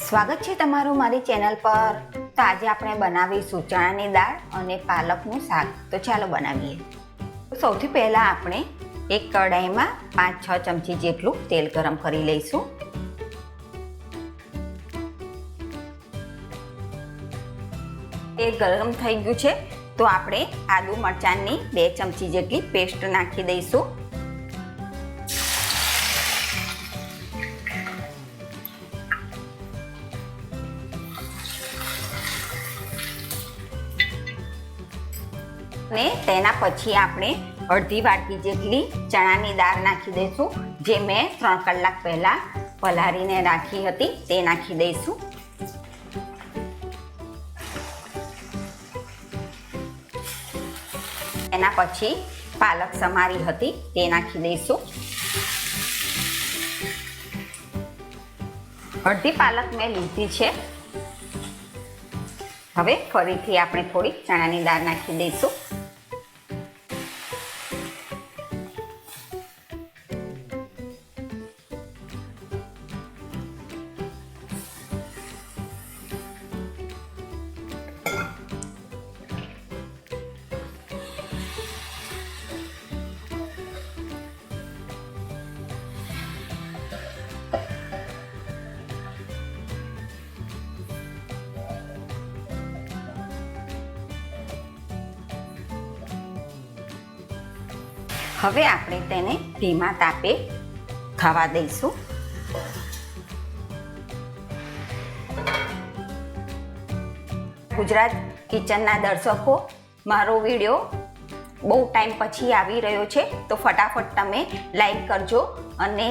સ્વાગત છે તમારું મારી ચેનલ પર। તો આજે આપણે બનાવીશું ચણાની દાળ અને પાલકનું શાક। તો ચાલો બનાવીએ। સૌથી પહેલા આપણે એક કઢાઈમાં 5-6 ચમચી જેટલું તેલ ગરમ કરી લઈશું। તેલ ગરમ થઈ ગયું છે તો આપણે આદુ મરચાંની 2 ચમચી જેટલી પેસ્ટ નાખી દઈશું। ને તેના પછી આપણે અડધી વાટકી જેટલી ચણાની દાળ નાખી દઈશું, જે મેં 3 કલાક પહેલા પલાળીને રાખી હતી તે નાખી દઈશું। એના પછી પાલક સમારી હતી તે નાખી દઈશું। અડધી પાલક મેં લીધી છે। હવે ફરીથી આપણે થોડી ચણાની દાળ નાખી દઈશું। હવે આપણે તેને ધીમા તાપે થવા દઈશું। ગુજરાત કિચનના દર્શકો, મારો વિડીયો બહુ ટાઈમ પછી આવી રહ્યો છે તો ફટાફટ તમે લાઈક કરજો અને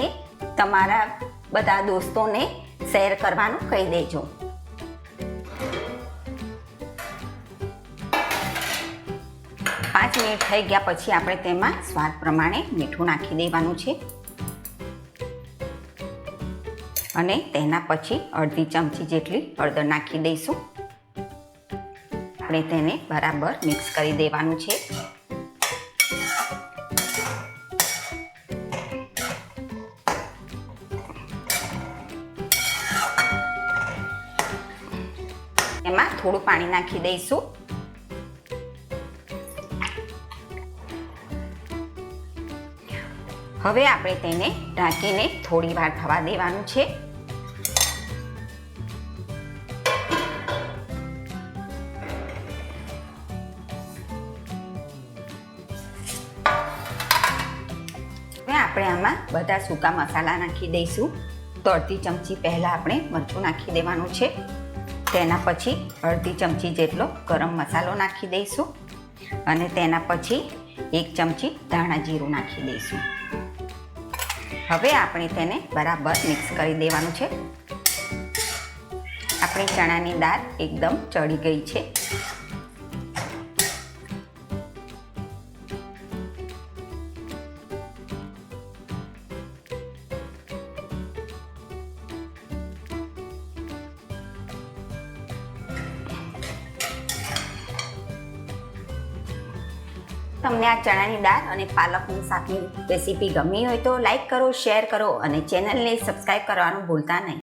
તમારા બધા દોસ્તોને શેર કરવાનું કહી દેજો। 5 મિનિટ થઈ ગયા પછી આપણે તેમાં સ્વાદ પ્રમાણે મીઠું નાખી દેવાનું છે અને તેના પછી અડધી ચમચી જેટલી હળદર નાખી દઈશું। આપણે તેને બરાબર મિક્સ કરી દેવાનું છે। એમાં થોડું પાણી નાખી દઈશું। હવે આપણે તેને ઢાંકીને થોડી વાર થવા દેવાનું છે। હવે આપણે આમાં બધા સૂકા મસાલા નાખી દઈશું। તો અડધી ચમચી પહેલા આપણે મરચું નાખી દેવાનું છે, તેના પછી અડધી ચમચી જેટલો ગરમ મસાલો નાખી દઈશું અને તેના પછી 1 ચમચી ધાણા જીરું નાખી દઈશું। હવે આપણે તેને બરાબર મિક્સ કરી દેવાનું છે। આપણી ચણાની દાળ એકદમ ચડી ગઈ છે। તમને આ ચણાની દાળ અને પાલકનું શાકની રેસીપી ગમી હોય તો લાઈક કરો, શેર કરો અને ચેનલને સબસ્ક્રાઈબ કરવાનું ભૂલતા નહીં।